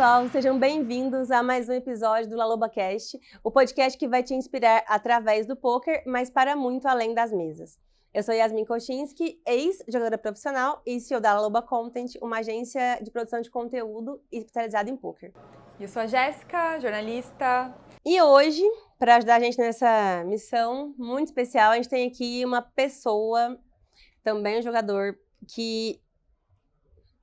pessoal, sejam bem-vindos a mais um episódio do LaLobaCast, o podcast que vai te inspirar através do poker, mas para muito além das mesas. Eu sou Yasmin Kochinski, ex-jogadora profissional e CEO da LaLoba Content, uma agência de produção de conteúdo especializada em poker. Eu sou a Jéssica, jornalista. E hoje, para ajudar a gente nessa missão muito especial, a gente tem aqui uma pessoa, também um jogador, que...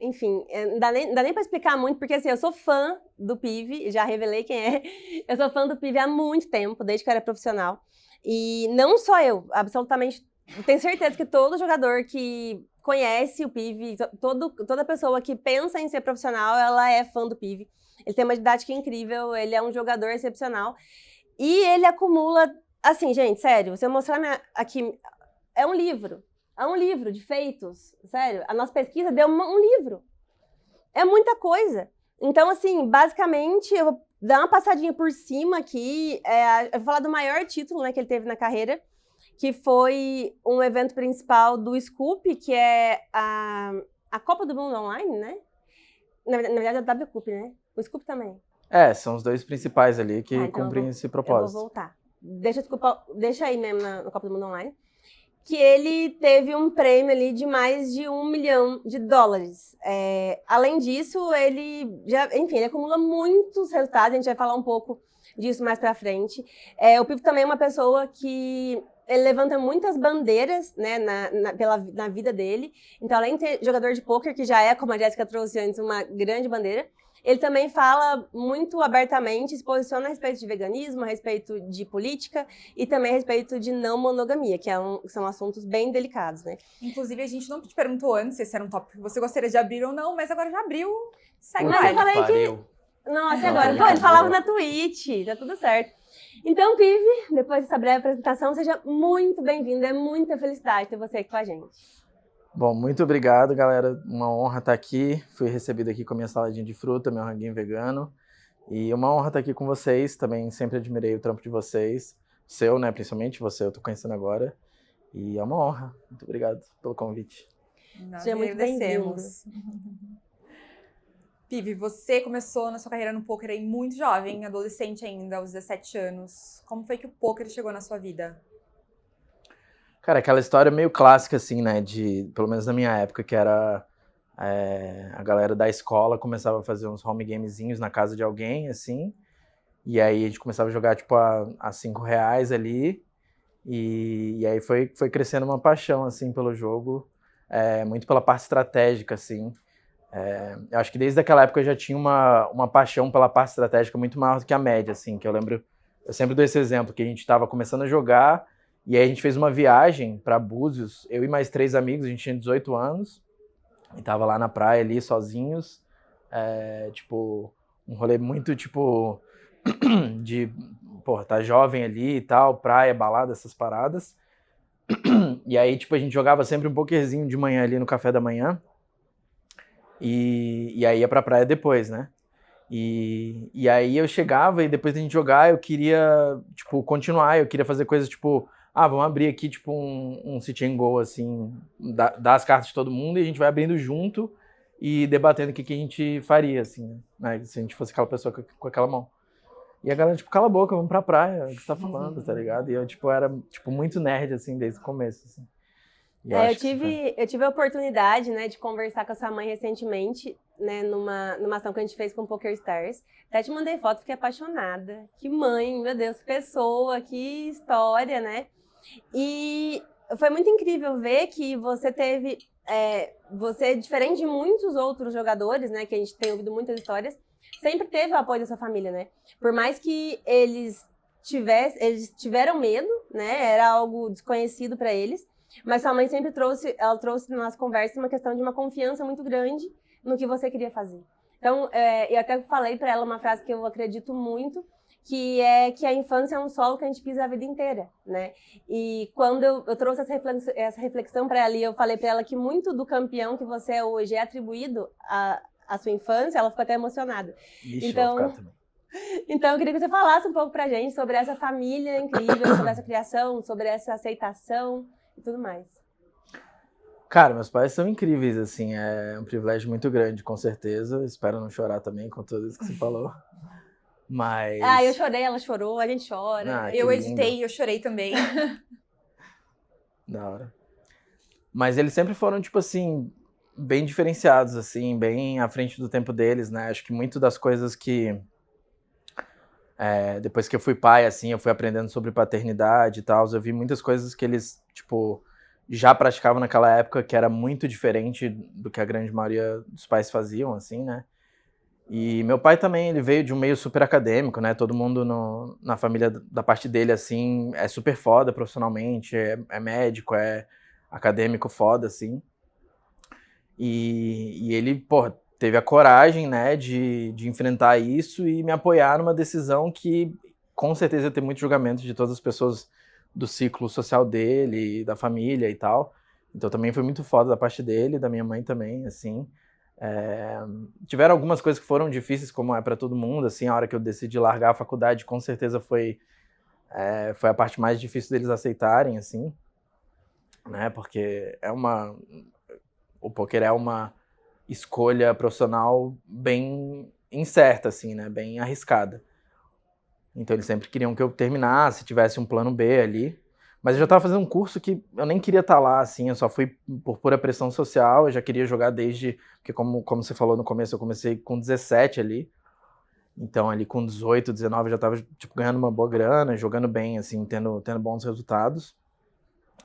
Enfim, não dá nem pra explicar muito, porque assim, eu sou fã do Pive, já revelei quem é. Eu sou fã do Pive há muito tempo, desde que eu era profissional. E não só eu, absolutamente, tenho certeza que todo jogador que conhece o Pive, toda pessoa que pensa em ser profissional, ela é fã do Pive. Ele tem uma didática incrível, ele é um jogador excepcional. E ele acumula, assim, gente, sério, se eu mostrar aqui, é um livro. É um livro de feitos, sério. A nossa pesquisa deu um livro. É muita coisa. Então, assim, basicamente, eu vou dar uma passadinha por cima aqui. Eu vou falar do maior título, né, que ele teve na carreira, que foi um evento principal do Scoop, que é a Copa do Mundo Online, né? Na verdade, é a WCUP, né? O Scoop também. São os dois principais ali que então cumprem esse propósito. Eu vou voltar. Deixa aí mesmo na Copa do Mundo Online. Que ele teve um prêmio ali de mais de $1 milhão. Além disso, ele acumula muitos resultados, a gente vai falar um pouco disso mais pra frente. O Pivo também é uma pessoa que ele levanta muitas bandeiras, né, na vida dele. Então, além de ser jogador de pôquer, que já é, como a Jéssica trouxe antes, uma grande bandeira, ele também fala muito abertamente, se posiciona a respeito de veganismo, a respeito de política e também a respeito de não monogamia, que são assuntos bem delicados, né? Inclusive, a gente não te perguntou antes se esse era um tópico que você gostaria de abrir ou não, mas agora já abriu. Segue mas lá. eu falei que... Nossa, agora? Pô, ele falava na Twitch, tá tudo certo. Então, Pive, depois dessa breve apresentação, seja muito bem-vindo. É muita felicidade ter você aqui com a gente. Bom, muito obrigado, galera. Uma honra estar aqui. Fui recebido aqui com a minha saladinha de fruta, meu ranguinho vegano. E uma honra estar aqui com vocês. Também sempre admirei o trampo de vocês. Seu, né? Principalmente você, eu tô conhecendo agora. E é uma honra. Muito obrigado pelo convite. Nós Seja muito bem-vindo. Pive, você começou na sua carreira no poker aí muito jovem, adolescente ainda, aos 17 anos. Como foi que o poker chegou na sua vida? Cara, aquela história meio clássica, assim, né? Pelo menos na minha época, que era a galera da escola começava a fazer uns home gamezinhos na casa de alguém, assim. E aí a gente começava a jogar, tipo, a R$5 ali. E aí foi crescendo uma paixão, assim, pelo jogo. Muito pela parte estratégica, assim. Eu acho que desde aquela época eu já tinha uma paixão pela parte estratégica muito maior do que a média, assim. Que eu lembro, eu sempre dou esse exemplo, que a gente estava começando a jogar. E aí a gente fez uma viagem para Búzios, eu e mais 3 amigos, a gente tinha 18 anos, e tava lá na praia ali, sozinhos, tipo, um rolê muito, tipo, de, tá jovem ali e tal, praia, balada, essas paradas. E aí, tipo, a gente jogava sempre um pokerzinho de manhã ali no café da manhã, e aí ia pra praia depois, né? E aí eu chegava e depois da gente jogar, eu queria, tipo, continuar, eu queria fazer coisas, tipo... vamos abrir aqui, tipo, um sit and go, assim, dar as cartas de todo mundo e a gente vai abrindo junto e debatendo o que a gente faria, assim, né? Se a gente fosse aquela pessoa com aquela mão. E a galera, tipo, cala a boca, vamos pra praia, o que você tá falando, tá ligado? E eu, tipo, era, tipo, muito nerd, assim, desde o começo, assim. Eu tive a oportunidade, né, de conversar com a sua mãe recentemente, né, numa ação que a gente fez com o Poker Stars. Até te mandei foto, fiquei apaixonada. Que mãe, meu Deus, que pessoa, que história, né? E foi muito incrível ver que você teve, você, diferente de muitos outros jogadores, né, que a gente tem ouvido muitas histórias, sempre teve o apoio da sua família, né? Por mais que eles tiveram medo, né, era algo desconhecido para eles, mas sua mãe sempre trouxe na nossa conversa uma questão de uma confiança muito grande no que você queria fazer. Então, eu até falei para ela uma frase que eu acredito muito, que é que a infância é um solo que a gente pisa a vida inteira, né? E quando eu trouxe essa reflexão para ela e eu falei para ela que muito do campeão que você é hoje é atribuído à sua infância, ela ficou até emocionada. Ixi, então, vou ficar também. Então, eu queria que você falasse um pouco pra gente sobre essa família incrível, sobre essa criação, sobre essa aceitação e tudo mais. Cara, meus pais são incríveis, assim, é um privilégio muito grande, com certeza. Espero não chorar também com tudo isso que você falou. Mas. Ah, eu chorei, ela chorou, a gente chora. Ah, que Eu lindo. editei e eu chorei também. Da hora. Mas eles sempre foram, tipo assim, bem diferenciados, assim, bem à frente do tempo deles, né? Acho que muito das coisas que. Depois que eu fui pai, assim, eu fui aprendendo sobre paternidade e tal, eu vi muitas coisas que eles, tipo, já praticavam naquela época, que era muito diferente do que a grande maioria dos pais faziam, assim, né? E meu pai também, ele veio de um meio super acadêmico, né? Todo mundo na família da parte dele, assim, é super foda profissionalmente, é médico, é acadêmico foda, assim. E ele, pô, teve a coragem, né, de enfrentar isso e me apoiar numa decisão que, com certeza, ia ter muito julgamento de todas as pessoas do ciclo social dele, da família e tal. Então também foi muito foda da parte dele, da minha mãe também, assim. Tiveram algumas coisas que foram difíceis, como é pra todo mundo, assim, a hora que eu decidi largar a faculdade, com certeza foi a parte mais difícil deles aceitarem, assim, né, porque o poker é uma escolha profissional bem incerta, assim, né, bem arriscada. Então eles sempre queriam que eu terminasse, tivesse um plano B ali. Mas eu já estava fazendo um curso que eu nem queria estar lá, assim, eu só fui por pura pressão social, eu já queria jogar desde... Porque como você falou no começo, eu comecei com 17 ali. Então ali com 18, 19 eu já estava tipo, ganhando uma boa grana, jogando bem, assim, tendo bons resultados.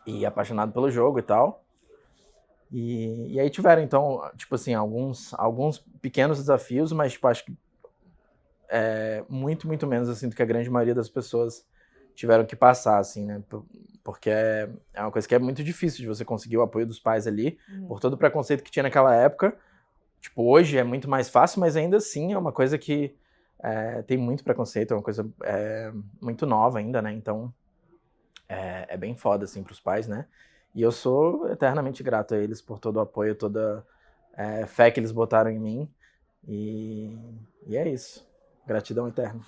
E apaixonado pelo jogo e tal. E aí tiveram, então, tipo assim, alguns pequenos desafios, mas tipo, acho que muito, muito menos, assim, do que a grande maioria das pessoas tiveram que passar, assim, né? Porque é uma coisa que é muito difícil de você conseguir o apoio dos pais ali, por todo o preconceito que tinha naquela época. Tipo, hoje é muito mais fácil, mas ainda assim é uma coisa que tem muito preconceito, é uma coisa muito nova ainda, né? Então, é bem foda, assim, pros pais, né? E eu sou eternamente grato a eles por todo o apoio, toda fé que eles botaram em mim. E é isso. Gratidão eterna.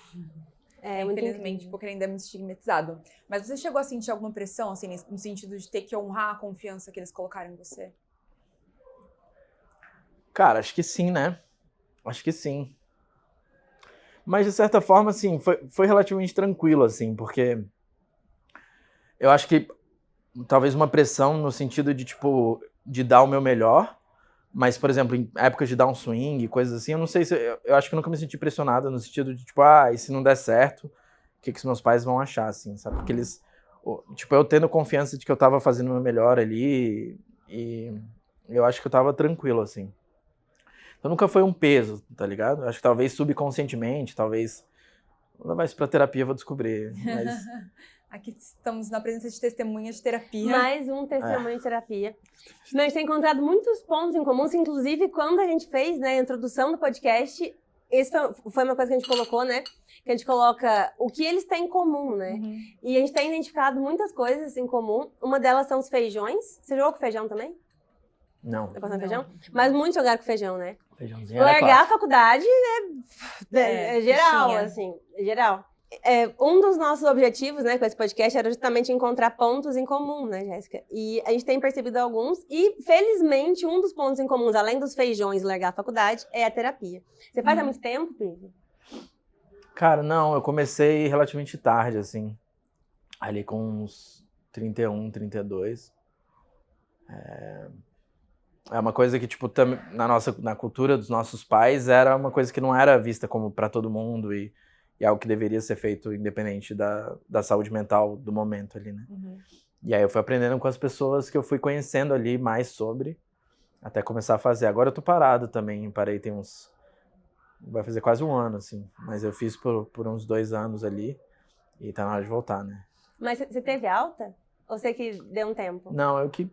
Infelizmente, o poker ainda é muito estigmatizado. Mas você chegou a sentir alguma pressão, assim, no sentido de ter que honrar a confiança que eles colocaram em você? Cara, acho que sim, né? Acho que sim. Mas, de certa forma, assim, foi relativamente tranquilo, assim, porque eu acho que talvez uma pressão no sentido de, tipo, de dar o meu melhor, mas, por exemplo, em épocas de dar um swing, coisas assim, eu não sei se... Eu acho que eu nunca me senti pressionado no sentido de, tipo, e se não der certo, o que os meus pais vão achar, assim, sabe? Porque eles... Tipo, eu tendo confiança de que eu tava fazendo o meu melhor ali, e eu acho que eu tava tranquilo, assim. Então nunca foi um peso, tá ligado? Eu acho que talvez subconscientemente, talvez... Vou levar isso pra terapia, vou descobrir, mas... Aqui estamos na presença de testemunhas de terapia. Mais um testemunho de terapia. A gente tem encontrado muitos pontos em comuns, inclusive quando a gente fez, né, a introdução do podcast, esse foi uma coisa que a gente colocou, né? Que a gente coloca o que eles têm em comum, né? Uhum. E a gente tem identificado muitas coisas em comum. Uma delas são os feijões. Você jogou com feijão também? Não. Tá passando feijão? Mas muitos jogaram com feijão, né? Feijãozinho era Largar a clássico. faculdade é geral, fichinha. assim, é geral. Um dos nossos objetivos, né, com esse podcast era justamente encontrar pontos em comum, né, Jéssica? E a gente tem percebido alguns e, felizmente, um dos pontos em comuns, além dos feijões e largar a faculdade, é a terapia. Você faz há muito tempo, Pive? Cara, não, eu comecei relativamente tarde, assim, ali com uns 31, 32. É uma coisa que, tipo, na cultura dos nossos pais, era uma coisa que não era vista como pra todo mundo e algo que deveria ser feito independente da saúde mental do momento ali, né? Uhum. E aí eu fui aprendendo com as pessoas que eu fui conhecendo ali mais sobre, até começar a fazer. Agora eu tô parado também, parei tem vai fazer quase um ano, assim, mas eu fiz por uns 2 anos ali e tá na hora de voltar, né? Mas você teve alta? Ou você que deu um tempo? Não, eu que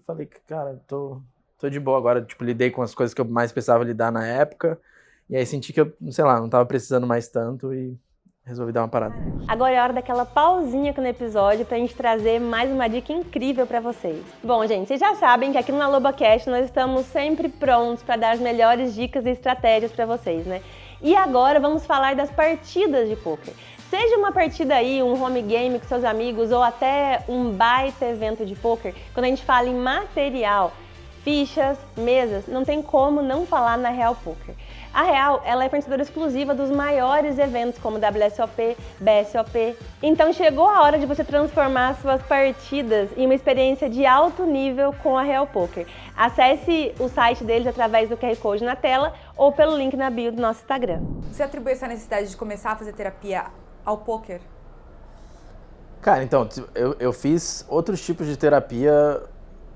falei que, cara, tô de boa agora, tipo, lidei com as coisas que eu mais precisava lidar na época, e aí senti que eu, sei lá, não tava precisando mais tanto e resolvi dar uma parada. Agora é hora daquela pausinha aqui no episódio pra gente trazer mais uma dica incrível pra vocês. Bom, gente, vocês já sabem que aqui no AlobaCast nós estamos sempre prontos pra dar as melhores dicas e estratégias pra vocês, né? E agora vamos falar das partidas de poker. Seja uma partida aí, um home game com seus amigos ou até um baita evento de poker, quando a gente fala em material, fichas, mesas, não tem como não falar na Real Poker. A Real, ela é fornecedora exclusiva dos maiores eventos como WSOP, BSOP. Então chegou a hora de você transformar suas partidas em uma experiência de alto nível com a Real Poker. Acesse o site deles através do QR Code na tela ou pelo link na bio do nosso Instagram. Você atribui essa necessidade de começar a fazer terapia ao poker? Cara, então, eu fiz outros tipos de terapia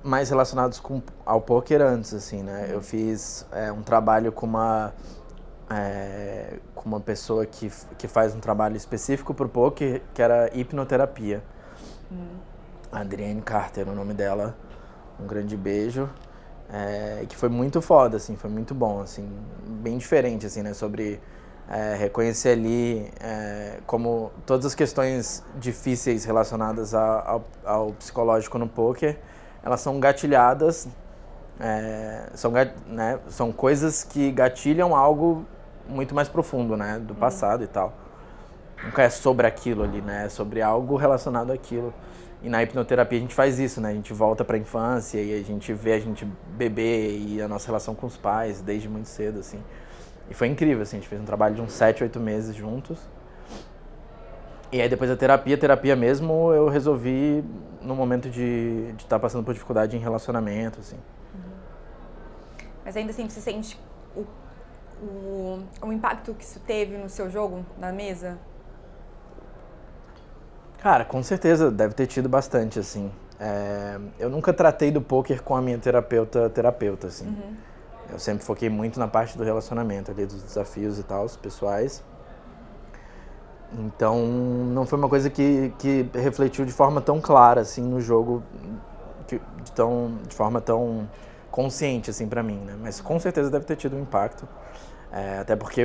mais relacionados ao poker antes, assim, né? Eu fiz um trabalho com uma pessoa que faz um trabalho específico pro poker, que era hipnoterapia. Adrienne Carter, o nome dela. Um grande beijo. Que foi muito foda, assim, foi muito bom, assim, bem diferente, assim, né? Sobre reconhecer ali como todas as questões difíceis relacionadas ao psicológico no poker, elas são gatilhadas, são coisas que gatilham algo muito mais profundo, né, do passado e tal. Nunca é sobre aquilo ali, né, é sobre algo relacionado àquilo. E na hipnoterapia a gente faz isso, né, a gente volta pra infância e a gente vê a gente bebê e a nossa relação com os pais desde muito cedo, assim. E foi incrível, assim, a gente fez um trabalho de uns 7, 8 meses juntos. E aí depois da terapia mesmo, eu resolvi no momento de estar passando por dificuldade em relacionamento, assim. Mas ainda assim, você sente o impacto que isso teve no seu jogo, na mesa? Cara, com certeza deve ter tido bastante, assim. Eu nunca tratei do poker com a minha terapeuta, assim. Eu sempre foquei muito na parte do relacionamento ali, dos desafios e tal, pessoais. Então, não foi uma coisa que refletiu de forma tão clara, assim, no jogo, de forma tão consciente, assim, pra mim, né? Mas com certeza deve ter tido um impacto. Até porque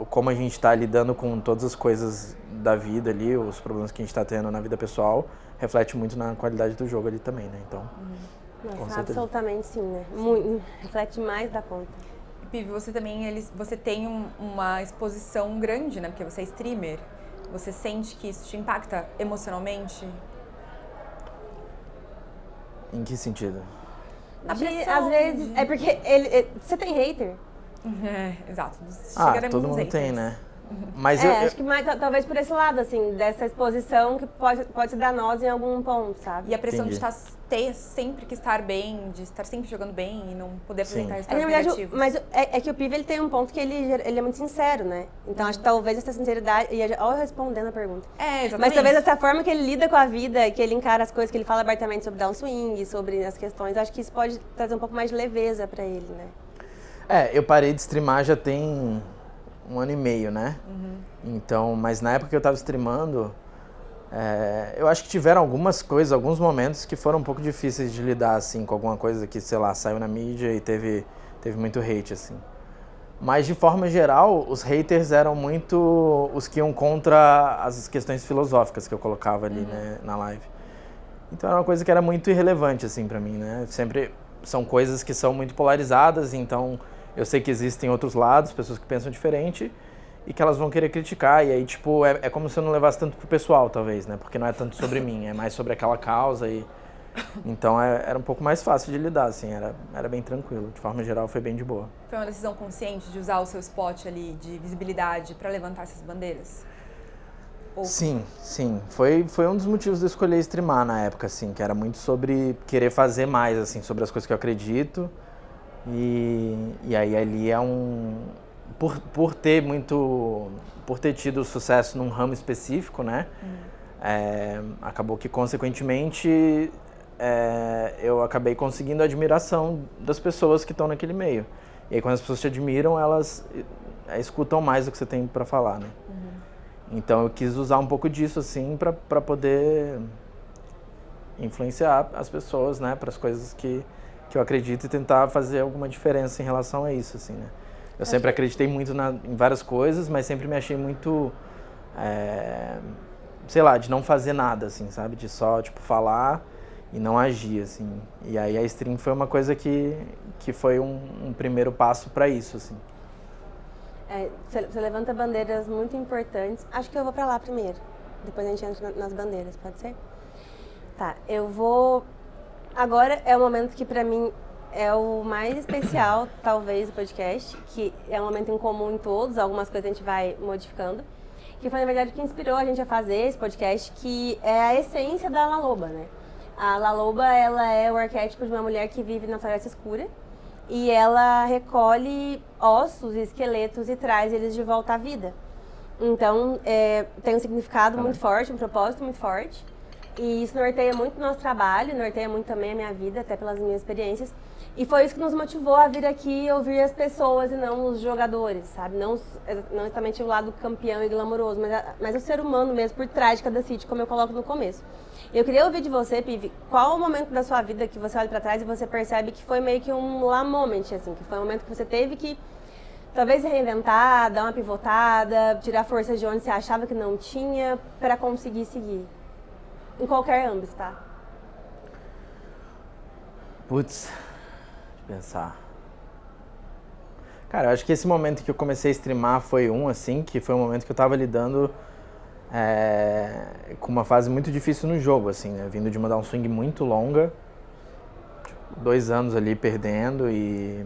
como a gente tá lidando com todas as coisas da vida ali, os problemas que a gente tá tendo na vida pessoal, reflete muito na qualidade do jogo ali também, né? Então, Nossa, absolutamente sim, né? Muito, reflete mais da conta. Pivi, você também, você tem uma exposição grande, né? Porque você é streamer. Você sente que isso te impacta emocionalmente? Em que sentido? Na pressão, às vezes, é porque você tem hater? Exato. Todo mundo tem, né? Mas acho que mais, talvez por esse lado, assim, dessa exposição que pode se dar nós em algum ponto, sabe? E a pressão de ter sempre que estar bem, de estar sempre jogando bem e não poder apresentar resultados negativos. Mas que o Pivi, ele tem um ponto que ele é muito sincero, né? Então, acho que talvez essa sinceridade... Olha eu respondendo a pergunta. Exatamente. Mas talvez essa forma que ele lida com a vida, que ele encara as coisas, que ele fala abertamente sobre downswing, sobre as questões, acho que isso pode trazer um pouco mais de leveza pra ele, né? Eu parei de streamar já tem 1 ano e meio, né? Então, mas na época que eu tava streamando, eu acho que tiveram alguns momentos que foram um pouco difíceis de lidar, assim, com alguma coisa que, sei lá, saiu na mídia e teve muito hate, assim. Mas, de forma geral, os haters eram muito os que iam contra as questões filosóficas que eu colocava ali, né, na live. Então, era uma coisa que era muito irrelevante, assim, pra mim, né? Sempre são coisas que são muito polarizadas, então eu sei que existem outros lados, pessoas que pensam diferente e que elas vão querer criticar, e aí, tipo, é como se eu não levasse tanto pro pessoal, talvez, né? Porque não é tanto sobre mim, é mais sobre aquela causa e... Então, era um pouco mais fácil de lidar, assim, era bem tranquilo. De forma geral, foi bem de boa. Foi uma decisão consciente de usar o seu spot ali de visibilidade pra levantar essas bandeiras? Sim. Foi um dos motivos de eu escolher streamar na época, assim, que era muito sobre querer fazer mais, assim, sobre as coisas que eu acredito. E aí ali por ter tido sucesso num ramo específico, né? Acabou que, consequentemente, eu acabei conseguindo a admiração das pessoas que estão naquele meio. E aí, quando as pessoas te admiram, elas escutam mais do que você tem para falar, né? Então eu quis usar um pouco disso, assim, para poder influenciar as pessoas, né, para as coisas que eu acredito e tentar fazer alguma diferença em relação a isso, assim, né. Eu sempre acreditei muito em várias coisas, mas sempre me achei muito, sei lá, de não fazer nada, assim, sabe, de só, tipo, falar e não agir, assim. E aí a stream foi uma coisa que foi um primeiro passo para isso, assim. Você levanta bandeiras muito importantes. Acho que eu vou pra lá primeiro. Depois a gente entra nas bandeiras, pode ser? Tá, eu vou... Agora é o momento que pra mim é o mais especial, talvez, do podcast, que é um momento em comum em todos, algumas coisas a gente vai modificando, que foi, na verdade, o que inspirou a gente a fazer esse podcast, que é a essência da La Loba, né? A La Loba, ela é o arquétipo de uma mulher que vive na floresta escura e ela recolhe ossos e esqueletos e traz eles de volta à vida. Então, tem um significado muito forte, um propósito muito forte. E isso norteia muito o nosso trabalho, norteia muito também a minha vida, até pelas minhas experiências. E foi isso que nos motivou a vir aqui e ouvir as pessoas e não os jogadores, sabe? Não exatamente o lado campeão e glamouroso, mas o ser humano mesmo, por trás de cada sítio, como eu coloco no começo. Eu queria ouvir de você, Pivi, qual o momento da sua vida que você olha pra trás e você percebe que foi meio que um la moment, assim, que foi um momento que você teve que talvez se reinventar, dar uma pivotada, tirar forças de onde você achava que não tinha pra conseguir seguir. Em qualquer âmbito, tá? Putz, deixa eu pensar. Cara, eu acho que esse momento que eu comecei a streamar foi assim, que foi um momento que eu tava lidando com uma fase muito difícil no jogo, assim, né? Vindo de uma downswing muito longa, tipo, 2 anos ali perdendo e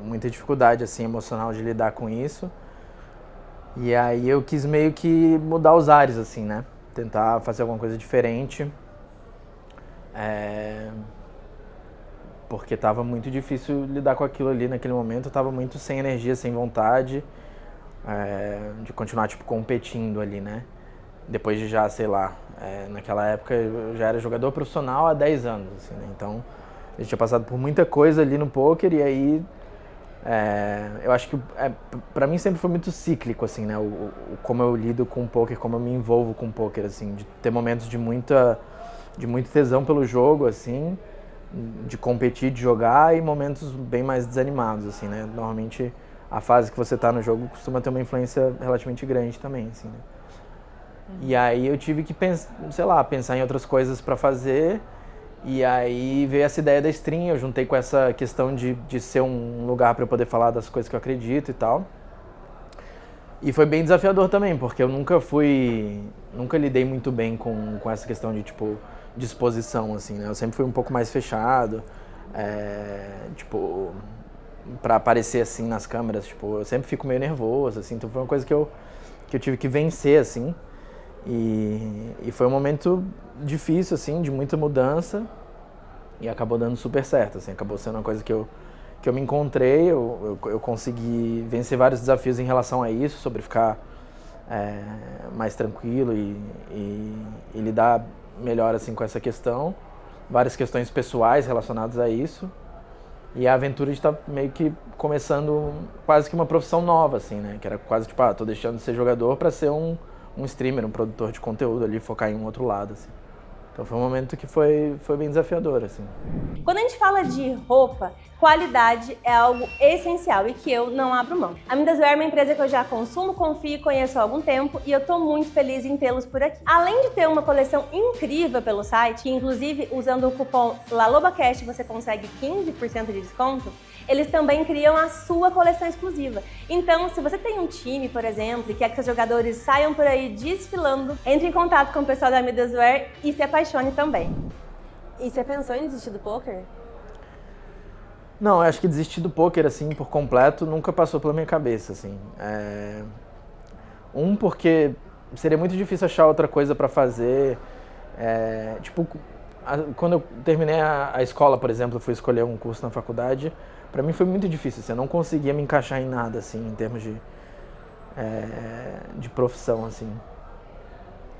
muita dificuldade, assim, emocional de lidar com isso. E aí eu quis meio que mudar os ares, assim, né? Tentar fazer alguma coisa diferente. Porque tava muito difícil lidar com aquilo ali naquele momento. Eu tava muito sem energia, sem vontade de continuar, tipo, competindo ali, né? Depois de já, sei lá, naquela época eu já era jogador profissional há 10 anos, assim, né? Então, eu tinha passado por muita coisa ali no poker e aí eu acho que pra mim sempre foi muito cíclico, assim, né? Como eu lido com o poker, como eu me envolvo com o poker, assim, de ter momentos de muito tesão pelo jogo, assim, de competir, de jogar, e momentos bem mais desanimados, assim, né? Normalmente a fase que você tá no jogo costuma ter uma influência relativamente grande também, assim, né? E aí eu tive que pensar em outras coisas pra fazer. E aí veio essa ideia da stream, eu juntei com essa questão de ser um lugar para eu poder falar das coisas que eu acredito e tal. E foi bem desafiador também, porque eu nunca lidei muito bem com essa questão de, tipo, disposição, assim, né? Eu sempre fui um pouco mais fechado, tipo, pra aparecer assim nas câmeras, tipo, eu sempre fico meio nervoso, assim, então foi uma coisa que eu tive que vencer, assim. E foi um momento difícil, assim, de muita mudança, e acabou dando super certo, assim, acabou sendo uma coisa que eu me encontrei, eu consegui vencer vários desafios em relação a isso, sobre ficar mais tranquilo e lidar melhor, assim, com essa questão, várias questões pessoais relacionadas a isso, e a aventura de estar meio que começando quase que uma profissão nova, assim, né, que era quase tipo, tô deixando de ser jogador para ser um streamer, um produtor de conteúdo ali, focar em um outro lado, assim. Então foi um momento que foi bem desafiador, assim. Quando a gente fala de roupa, qualidade é algo essencial e que eu não abro mão. A Midaswear é uma empresa que eu já consumo, confio e conheço há algum tempo e eu tô muito feliz em tê-los por aqui. Além de ter uma coleção incrível pelo site, que inclusive usando o cupom LALOBACAST você consegue 15% de desconto, eles também criam a sua coleção exclusiva. Então, se você tem um time, por exemplo, e quer que seus jogadores saiam por aí desfilando, entre em contato com o pessoal da Midaswear e se apaixone também. E você pensou em desistir do poker? Não, eu acho que desistir do poker, assim, por completo, nunca passou pela minha cabeça, assim. Porque seria muito difícil achar outra coisa pra fazer. Tipo, quando eu terminei a escola, por exemplo, eu fui escolher um curso na faculdade, pra mim foi muito difícil, assim, eu não conseguia me encaixar em nada, assim, em termos de profissão, assim.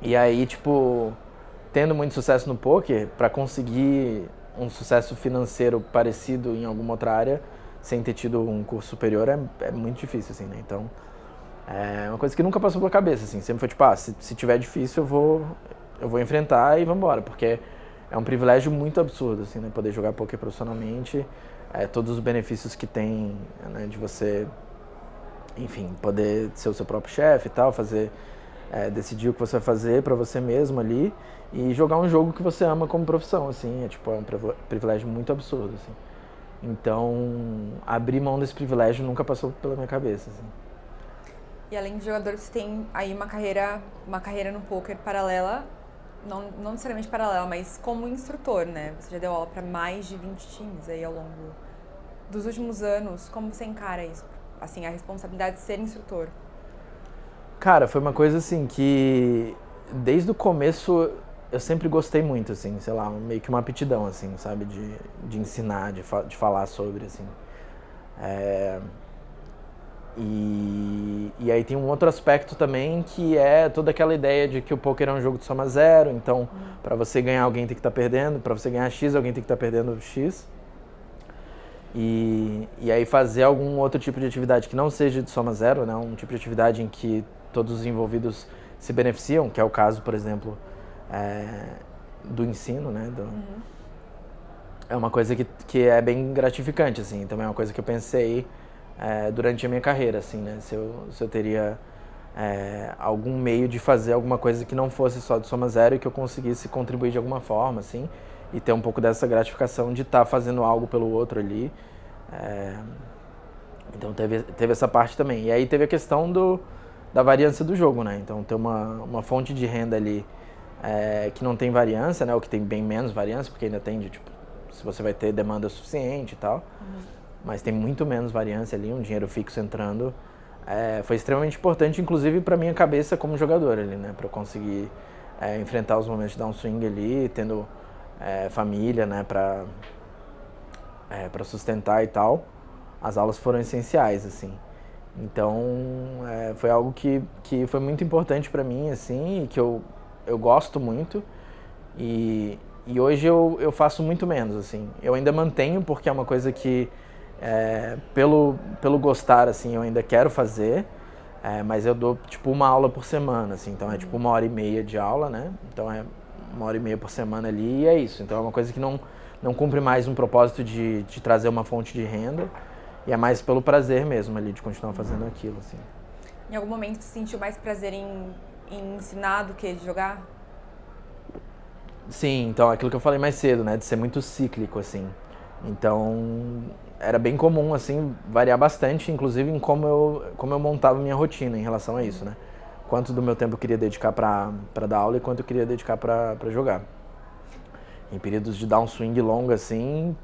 E aí, tipo, tendo muito sucesso no poker, pra conseguir um sucesso financeiro parecido em alguma outra área, sem ter tido um curso superior, é muito difícil, assim, né? Então, é uma coisa que nunca passou pela cabeça, assim. Sempre foi tipo, se tiver difícil, eu vou enfrentar e vambora, porque é um privilégio muito absurdo, assim, né? Poder jogar poker profissionalmente, todos os benefícios que tem, né? De você, enfim, poder ser o seu próprio chefe e tal, decidir o que você vai fazer pra você mesmo ali e jogar um jogo que você ama como profissão, assim, é um privilégio muito absurdo, assim. Então, abrir mão desse privilégio nunca passou pela minha cabeça, assim. E além de jogador, você tem aí uma carreira no poker paralela não necessariamente paralela, mas como instrutor, né? Você já deu aula para mais de 20 times aí ao longo dos últimos anos. Como você encara isso? Assim, a responsabilidade de ser instrutor. Cara, foi uma coisa assim que desde o começo eu sempre gostei muito, assim, sei lá, meio que uma aptidão, assim, sabe? De ensinar, de falar sobre, assim. E aí tem um outro aspecto também que é toda aquela ideia de que o poker é um jogo de soma zero, então para você ganhar alguém tem que estar perdendo, para você ganhar X alguém tem que estar perdendo X. E aí fazer algum outro tipo de atividade que não seja de soma zero, né? Um tipo de atividade em que todos os envolvidos se beneficiam, que é o caso, por exemplo, do ensino, né? É uma coisa que é bem gratificante, assim, também é uma coisa que eu pensei durante a minha carreira, assim, né? Se eu teria algum meio de fazer alguma coisa que não fosse só de soma zero e que eu conseguisse contribuir de alguma forma, assim, e ter um pouco dessa gratificação de estar fazendo algo pelo outro ali. Então teve essa parte também. E aí teve a questão da variância do jogo, né? Então ter uma fonte de renda ali que não tem variância, né? Ou que tem bem menos variância, porque ainda tem de, tipo, se você vai ter demanda suficiente e tal. Mas tem muito menos variância ali, um dinheiro fixo entrando. Foi extremamente importante, inclusive para minha cabeça como jogador ali, né? Para eu conseguir enfrentar os momentos de downswing ali, tendo família, né? Para sustentar e tal. As aulas foram essenciais, assim. Então, foi algo que foi muito importante para mim, assim, e que eu gosto muito. E hoje eu faço muito menos, assim. Eu ainda mantenho, porque é uma coisa que, pelo gostar, assim, eu ainda quero fazer. Mas eu dou, tipo, uma aula por semana, assim. Então, é tipo 1h30 de aula, né? Então, é 1h30 por semana ali e é isso. Então, é uma coisa que não cumpre mais um propósito de trazer uma fonte de renda. E é mais pelo prazer mesmo ali, de continuar fazendo aquilo, assim. Em algum momento você sentiu mais prazer em ensinar do que de jogar? Sim, então aquilo que eu falei mais cedo, né, de ser muito cíclico, assim. Então, era bem comum, assim, variar bastante, inclusive em como eu montava minha rotina em relação a isso, né. Quanto do meu tempo eu queria dedicar pra dar aula e quanto eu queria dedicar pra jogar. Em períodos de downswing longo, assim,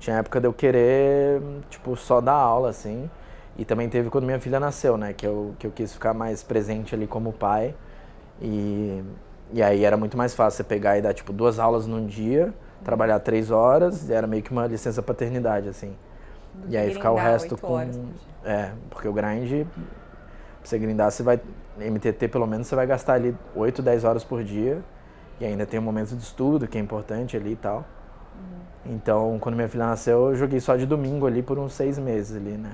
tinha época de eu querer, tipo, só dar aula, assim. E também teve quando minha filha nasceu, né, que eu quis ficar mais presente ali como pai. E aí era muito mais fácil você pegar e dar, tipo, 2 aulas num dia, trabalhar 3 horas, e era meio que uma licença paternidade, assim. E aí ficar o resto com... porque o grind, pra você grindar, você vai... MTT, pelo menos, você vai gastar ali 8, 10 horas por dia. E ainda tem um momento de estudo, que é importante ali e tal. Então, quando minha filha nasceu, eu joguei só de domingo ali por uns 6 meses ali, né?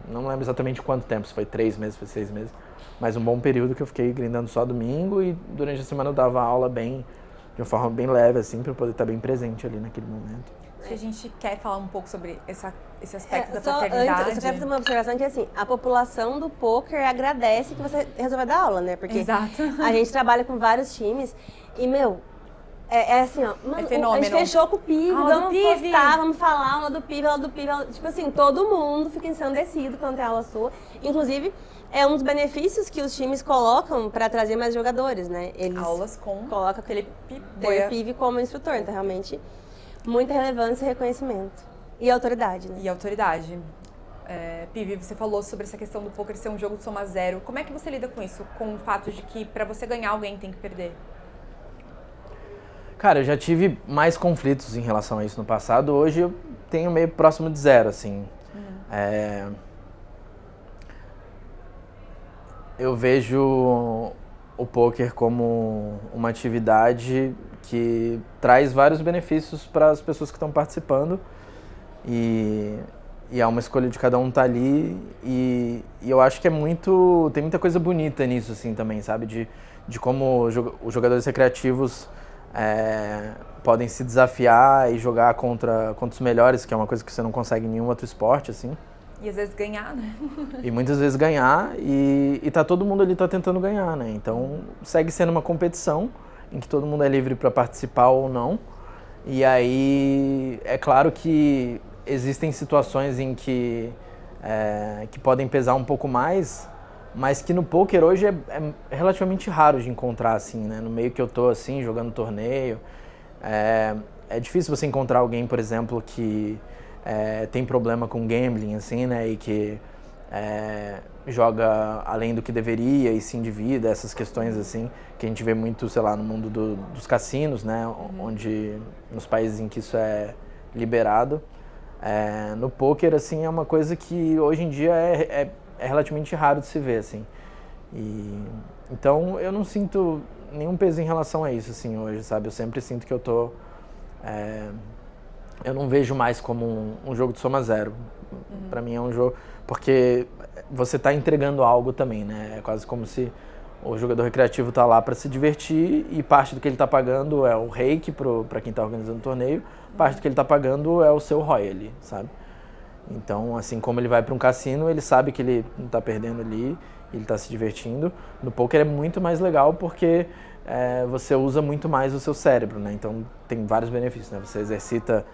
Não lembro exatamente quanto tempo, se foi 3 meses, foi 6 meses. Mas um bom período que eu fiquei grindando só domingo e durante a semana eu dava aula de uma forma bem leve, assim, para eu poder estar bem presente ali naquele momento. A gente quer falar um pouco sobre esse aspecto da paternidade. paternidade. Eu só quero fazer uma observação que, assim, a população do poker agradece que você resolveu dar aula, né? Porque a gente trabalha com vários times e, meu... assim, ó, mano, a gente fechou com o PIV, vamos postar, vamos falar aula do PIV. Tipo assim, todo mundo fica ensandecido quando tem aula sua. Inclusive, é um dos benefícios que os times colocam para trazer mais jogadores, né? Eles aulas colocam aquele PIV como instrutor, então realmente muita relevância e reconhecimento. E autoridade, né? E autoridade. Pivi, você falou sobre essa questão do poker ser um jogo de soma zero. Como é que você lida com isso? Com o fato de que para você ganhar alguém tem que perder? Cara, eu já tive mais conflitos em relação a isso no passado. Hoje eu tenho meio próximo de zero, assim. Eu vejo o poker como uma atividade que traz vários benefícios para as pessoas que estão participando. E é uma escolha de cada um estar ali. E eu acho que tem muita coisa bonita nisso, assim, também, sabe? De como os jogadores recreativos... podem se desafiar e jogar contra os melhores, que é uma coisa que você não consegue em nenhum outro esporte, assim. E às vezes ganhar, né? E muitas vezes ganhar, e tá todo mundo ali tentando ganhar, né? Então segue sendo uma competição em que todo mundo é livre para participar ou não. E aí é claro que existem situações em que podem pesar um pouco mais, mas que no poker hoje é relativamente raro de encontrar, assim, né? No meio que eu tô, assim, jogando torneio, é difícil você encontrar alguém, por exemplo, que tem problema com gambling, assim, né? E que joga além do que deveria e se endivida, essas questões, assim, que a gente vê muito, sei lá, no mundo dos cassinos, né? Onde, nos países em que isso é liberado. No poker, assim, é uma coisa que hoje em dia é relativamente raro de se ver, assim. Então, eu não sinto nenhum peso em relação a isso, assim, hoje, sabe? Eu sempre sinto que eu tô... eu não vejo mais como um jogo de soma zero. Pra mim é um jogo... Porque você tá entregando algo também, né? É quase como se o jogador recreativo tá lá para se divertir e parte do que ele tá pagando é o rake para quem tá organizando o torneio, parte do que ele tá pagando é o seu ROI ali, sabe? Então, assim como ele vai para um cassino, ele sabe que ele não tá perdendo ali, ele tá se divertindo. No poker é muito mais legal porque você usa muito mais o seu cérebro, né? Então tem vários benefícios, né? Você exercita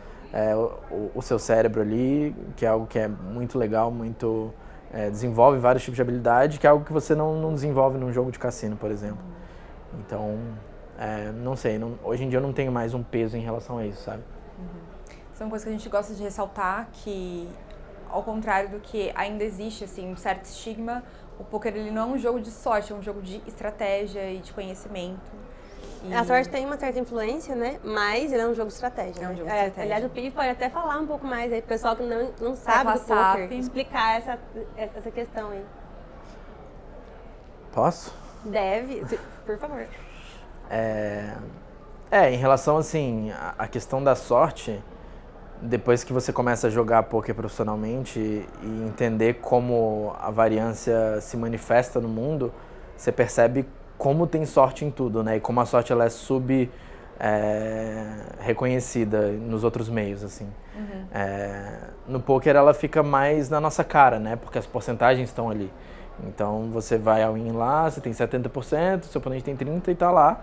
o seu cérebro ali, que é algo que é muito legal, muito... desenvolve vários tipos de habilidade, que é algo que você não desenvolve num jogo de cassino, por exemplo. Então, não sei, hoje em dia eu não tenho mais um peso em relação a isso, sabe? Isso é uma coisa que a gente gosta de ressaltar, que ao contrário do que ainda existe assim, um certo estigma, o poker ele não é um jogo de sorte, é um jogo de estratégia e de conhecimento. A sorte tem uma certa influência, né? Mas ele é um jogo de estratégia. É um jogo de estratégia. Aliás, o Pive pode até falar um pouco mais aí pro pessoal que não sabe do poker, explicar essa questão aí. Posso? Deve, por favor. Em relação, assim, a questão da sorte, depois que você começa a jogar poker profissionalmente e entender como a variância se manifesta no mundo, você percebe como tem sorte em tudo, né? E como a sorte ela é reconhecida nos outros meios, assim. No poker ela fica mais na nossa cara, né? Porque as porcentagens estão ali. Então você vai ao in lá, você tem 70%, seu oponente tem 30% e tá lá.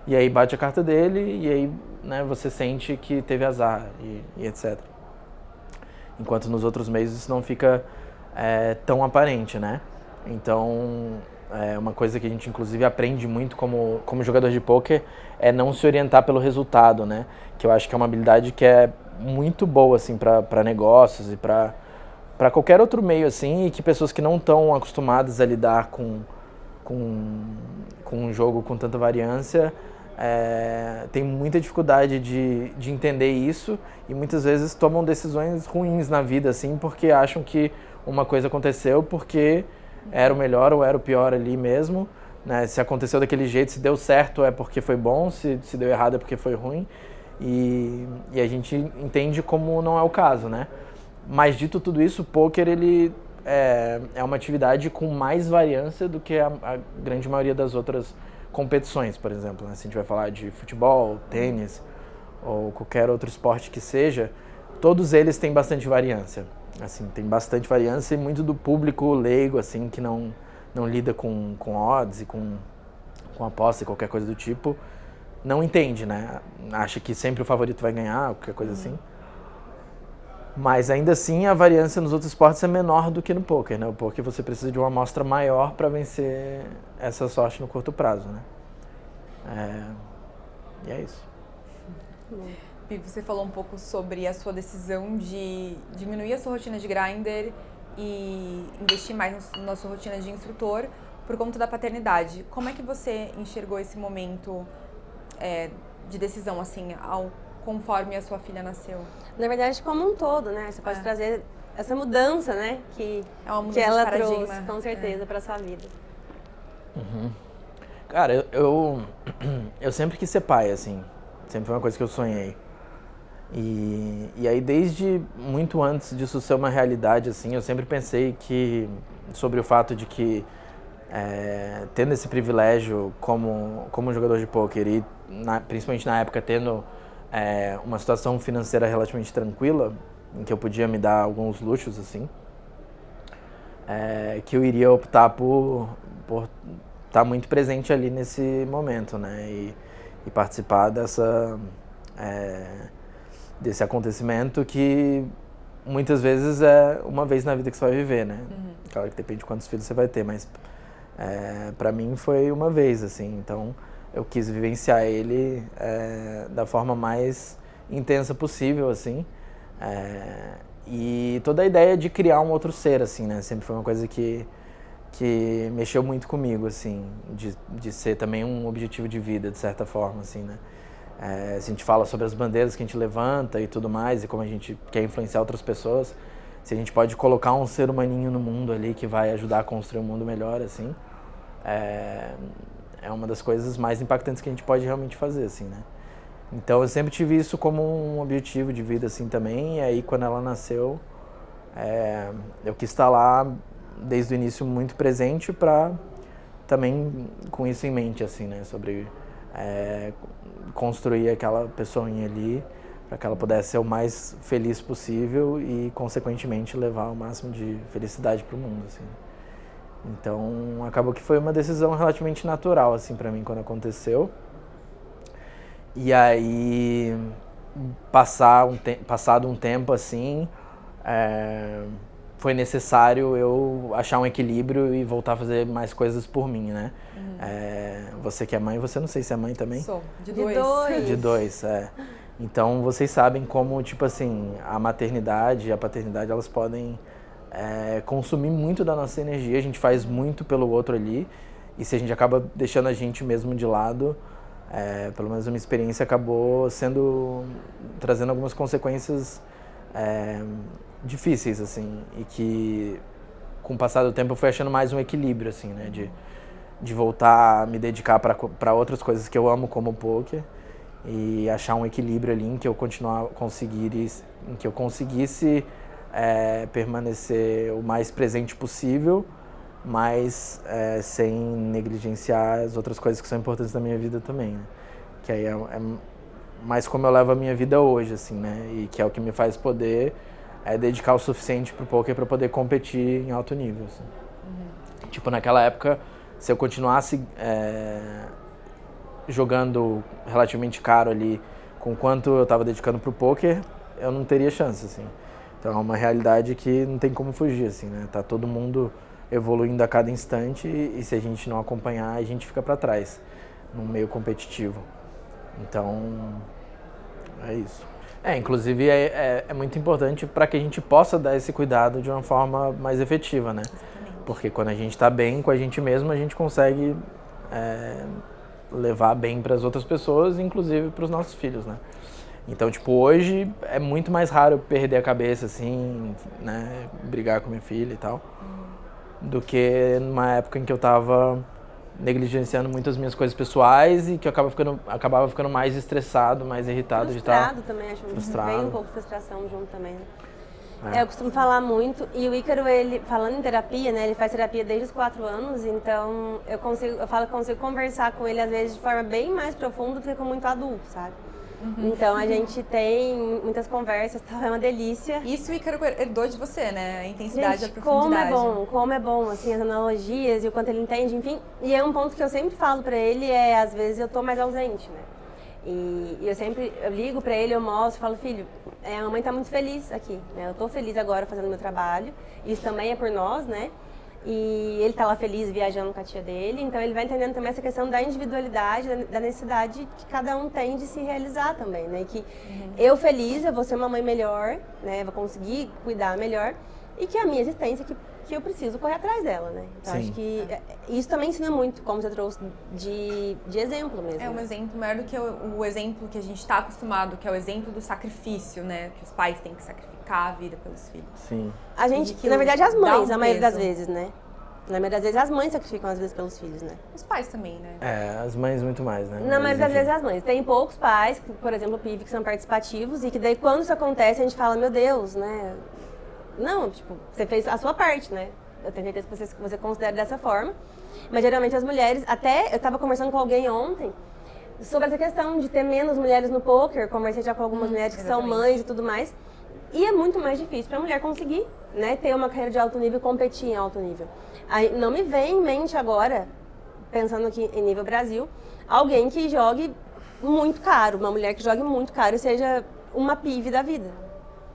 E aí bate a carta dele e aí, né, você sente que teve azar e etc. Enquanto nos outros meios isso não fica tão aparente, né? Então, uma coisa que a gente inclusive aprende muito como jogador de poker é não se orientar pelo resultado, né? Que eu acho que é uma habilidade que é muito boa, assim, para negócios e para qualquer outro meio, assim, e que pessoas que não estão acostumadas a lidar com um jogo com tanta variância tem muita dificuldade de entender isso e muitas vezes tomam decisões ruins na vida, assim, porque acham que uma coisa aconteceu porque era o melhor ou era o pior ali mesmo, né? Se aconteceu daquele jeito, se deu certo é porque foi bom, se deu errado é porque foi ruim e a gente entende como não é o caso, né? Mas dito tudo isso, o poker ele é uma atividade com mais variância do que a grande maioria das outras competições, por exemplo, né? Se a gente vai falar de futebol, tênis ou qualquer outro esporte que seja, todos eles têm bastante variância. Assim, tem bastante variância e muito do público leigo, assim, que não lida com odds e com aposta e qualquer coisa do tipo, não entende, né? Acha que sempre o favorito vai ganhar, qualquer coisa assim. Mas ainda assim a variância nos outros esportes é menor do que no poker, né? O poker você precisa de uma amostra maior para vencer essa sorte no curto prazo, né? E é isso. Pi, você falou um pouco sobre a sua decisão de diminuir a sua rotina de grinder e investir mais na sua rotina de instrutor por conta da paternidade. Como é que você enxergou esse momento de decisão, assim, conforme a sua filha nasceu? Na verdade, como um todo, né? Você pode trazer essa mudança, né? Que ela trouxe, com certeza, para sua vida. Cara, eu sempre quis ser pai, assim. Sempre foi uma coisa que eu sonhei. E aí, desde muito antes disso ser uma realidade, assim, eu sempre pensei sobre o fato de que, tendo esse privilégio como jogador de pôquer e principalmente na época tendo uma situação financeira relativamente tranquila, em que eu podia me dar alguns luxos, assim, que eu iria optar por estar muito presente ali nesse momento, né? E participar desse acontecimento que muitas vezes é uma vez na vida que você vai viver, né? Claro que depende de quantos filhos você vai ter, mas Para mim foi uma vez, assim, então eu quis vivenciar ele da forma mais intensa possível, assim, e toda a ideia de criar um outro ser, assim, né, sempre foi uma coisa que mexeu muito comigo, assim, de ser também um objetivo de vida, de certa forma, assim, né. Se a gente fala sobre as bandeiras que a gente levanta e tudo mais, e como a gente quer influenciar outras pessoas, se a gente pode colocar um ser humaninho no mundo ali que vai ajudar a construir um mundo melhor, assim, é uma das coisas mais impactantes que a gente pode realmente fazer, assim, né. Então eu sempre tive isso como um objetivo de vida, assim, também, e aí quando ela nasceu, eu quis estar lá desde o início muito presente para também com isso em mente, assim, né, sobre construir aquela pessoinha ali para que ela pudesse ser o mais feliz possível e, consequentemente, levar o máximo de felicidade para o mundo, assim. Então, acabou que foi uma decisão relativamente natural, assim, para mim, quando aconteceu. E aí, passado um tempo, assim, foi necessário eu achar um equilíbrio e voltar a fazer mais coisas por mim, né? Você que é mãe, você não sei se é mãe também? Sou, de dois. De dois, Então, vocês sabem como, tipo assim, a maternidade e a paternidade, elas podem consumir muito da nossa energia, a gente faz muito pelo outro ali, e se a gente acaba deixando a gente mesmo de lado, pelo menos a minha experiência acabou trazendo algumas consequências difíceis, assim, e que com o passar do tempo eu fui achando mais um equilíbrio, assim, né, de voltar a me dedicar para outras coisas que eu amo, como o poker, e achar um equilíbrio ali em que eu conseguisse permanecer o mais presente possível, mas sem negligenciar as outras coisas que são importantes na minha vida também, né? Que aí é mais como eu levo a minha vida hoje, assim, né? E que é o que me faz poder dedicar o suficiente pro poker para poder competir em alto nível, assim. Tipo, naquela época, se eu continuasse jogando relativamente caro ali com quanto eu estava dedicando pro poker, eu não teria chance, assim. Então é uma realidade que não tem como fugir, assim, né? Tá todo mundo evoluindo a cada instante e se a gente não acompanhar, a gente fica para trás, num meio competitivo. Então, é isso. Inclusive é muito importante para que a gente possa dar esse cuidado de uma forma mais efetiva, né? Porque quando a gente está bem com a gente mesmo, a gente consegue levar bem para as outras pessoas, inclusive para os nossos filhos, né? Então, tipo, hoje é muito mais raro eu perder a cabeça, assim, né, brigar com minha filha e tal, do que numa época em que eu tava negligenciando muitas minhas coisas pessoais e que eu acabava ficando mais estressado, mais irritado. Frustrado também, acho. Frustrado. Vem um pouco de frustração junto também, né? Eu costumo falar muito, e o Ícaro, ele, falando em terapia, né, ele faz terapia desde os 4 anos, então eu falo que consigo conversar com ele, às vezes, de forma bem mais profunda do que com muito adulto, sabe? Então a gente tem muitas conversas, é uma delícia. Isso o Ícaro herdou de você, né? A intensidade, gente, a profundidade. Como é bom, assim, as analogias e o quanto ele entende, enfim. E é um ponto que eu sempre falo pra ele, às vezes eu tô mais ausente, né? E eu ligo pra ele, eu mostro, falo, filho, a mamãe tá muito feliz aqui, né? Eu tô feliz agora fazendo meu trabalho, isso também é por nós, né? E ele tá lá feliz viajando com a tia dele, então ele vai entendendo também essa questão da individualidade, da necessidade que cada um tem de se realizar também, né? Que eu feliz, eu vou ser uma mãe melhor, né? Vou conseguir cuidar melhor, e que a minha existência, que eu preciso correr atrás dela, né? Então acho que isso também ensina muito, como você trouxe, de exemplo mesmo. É um exemplo maior do que o exemplo que a gente está acostumado, que é o exemplo do sacrifício, né? Que os pais têm que sacrificar a vida pelos filhos. Sim. A gente, na verdade, as mães, a maioria das vezes, né? Na maioria das vezes, as mães sacrificam às vezes pelos filhos, né? Os pais também, né? As mães muito mais, né? Na maioria das vezes, as mães. Tem poucos pais, por exemplo, o PIV, que são participativos, e que daí, quando isso acontece, a gente fala, meu Deus, né? Não, tipo, você fez a sua parte, né? Eu tenho certeza que você considera dessa forma. Mas, geralmente, as mulheres... Até, eu tava conversando com alguém ontem sobre essa questão de ter menos mulheres no poker. Conversei já com algumas mulheres que são mães e tudo mais. E é muito mais difícil para a mulher conseguir, né, ter uma carreira de alto nível e competir em alto nível. Aí não me vem em mente agora, pensando aqui em nível Brasil, alguém que jogue muito caro, uma mulher que jogue muito caro e seja uma PIV da vida.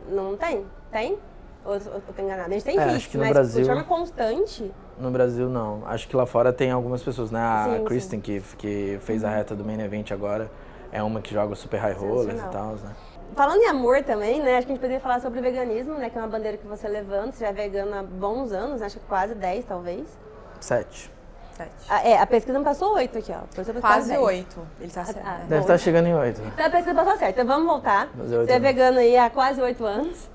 Não tem? Tem? Ou eu tô enganada? A gente tem acho hits, que no mas Brasil- de forma constante... No Brasil, não. Acho que lá fora tem algumas pessoas, né? A Sim, Kristen, que fez a reta do Main Event agora, é uma que joga super high rollers e tal, né? Falando em amor também, né? Acho que a gente poderia falar sobre o veganismo, né? Que é uma bandeira que você levanta. Você já é vegano há bons anos, acho que quase 10, talvez. 7. 7. A pesquisa me passou 8 aqui, ó. Quase 8. Ele tá certo. Deve estar chegando em 8. Então a pesquisa passou certo. Então vamos voltar. Mas é 8 Você é anos. vegano aí há quase 8 anos.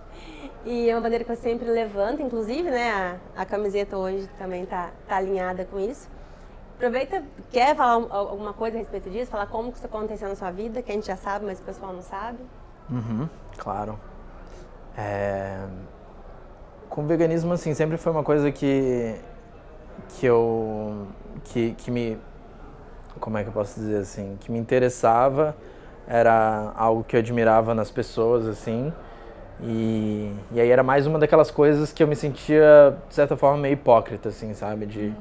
E é uma bandeira que você sempre levanta, inclusive, né? A camiseta hoje também tá alinhada com isso. Aproveita, quer falar alguma coisa a respeito disso? Falar como que isso aconteceu na sua vida, que a gente já sabe, mas o pessoal não sabe. Claro. Com o veganismo, assim, sempre foi uma coisa que me... Como é que eu posso dizer, assim? Que me interessava, era algo que eu admirava nas pessoas, assim. E aí era mais uma daquelas coisas que eu me sentia, de certa forma, meio hipócrita, assim, sabe? De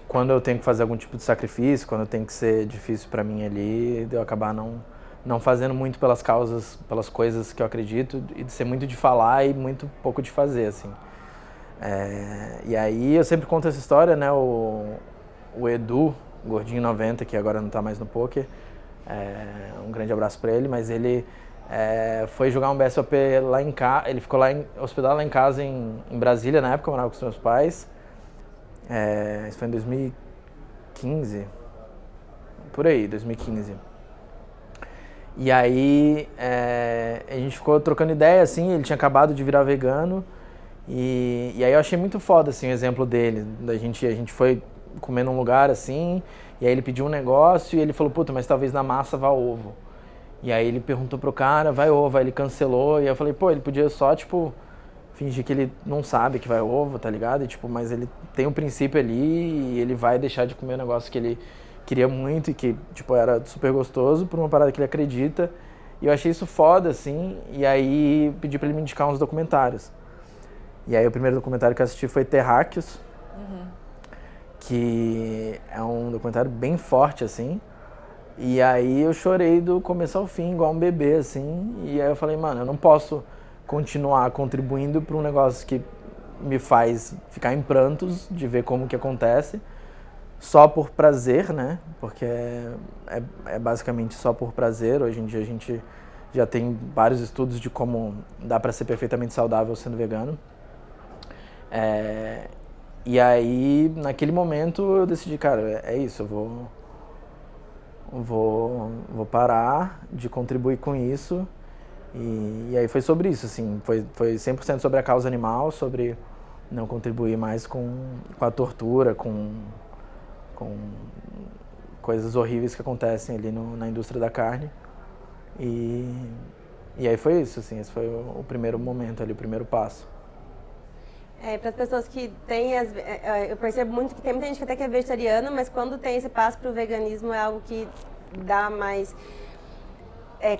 quando eu tenho que fazer algum tipo de sacrifício, quando tem que ser difícil pra mim ali, de eu acabar não fazendo muito pelas causas, pelas coisas que eu acredito, e de ser muito de falar e muito pouco de fazer, assim. E aí eu sempre conto essa história, né? O Edu, o Gordinho 90, que agora não tá mais no poker, um grande abraço pra ele, mas ele foi jogar um BSOP lá em casa, ele ficou hospedado lá em casa em Brasília, na época eu morava com os meus pais. Isso foi em 2015, por aí, 2015. E aí a gente ficou trocando ideia, assim, ele tinha acabado de virar vegano. E aí eu achei muito foda, assim, o exemplo dele. A gente foi comer num lugar, assim, e aí ele pediu um negócio e ele falou, puta, mas talvez na massa vá ovo. E aí ele perguntou pro cara, vai ovo, aí ele cancelou, e eu falei, pô, ele podia só, tipo, fingir que ele não sabe que vai ovo, tá ligado? E, tipo, mas ele tem um princípio ali e ele vai deixar de comer um negócio que ele queria muito e que, tipo, era super gostoso por uma parada que ele acredita. E eu achei isso foda, assim, e aí pedi pra ele me indicar uns documentários. E aí o primeiro documentário que eu assisti foi Terráqueos, que é um documentário bem forte, assim. E aí eu chorei do começo ao fim, igual um bebê, assim. E aí eu falei, mano, eu não posso continuar contribuindo para um negócio que me faz ficar em prantos de ver como que acontece, só por prazer, né? Porque é basicamente só por prazer. Hoje em dia a gente já tem vários estudos de como dá para ser perfeitamente saudável sendo vegano. E aí, naquele momento, eu decidi, cara, é isso, eu vou parar de contribuir com isso. E aí foi sobre isso, assim, foi 100% sobre a causa animal, sobre não contribuir mais com a tortura, com coisas horríveis que acontecem ali na indústria da carne. E aí foi isso, assim, esse foi o primeiro momento ali, o primeiro passo. Para as pessoas que têm, eu percebo muito que tem muita gente que até que é vegetariana, mas quando tem esse passo para o veganismo é algo que dá mais,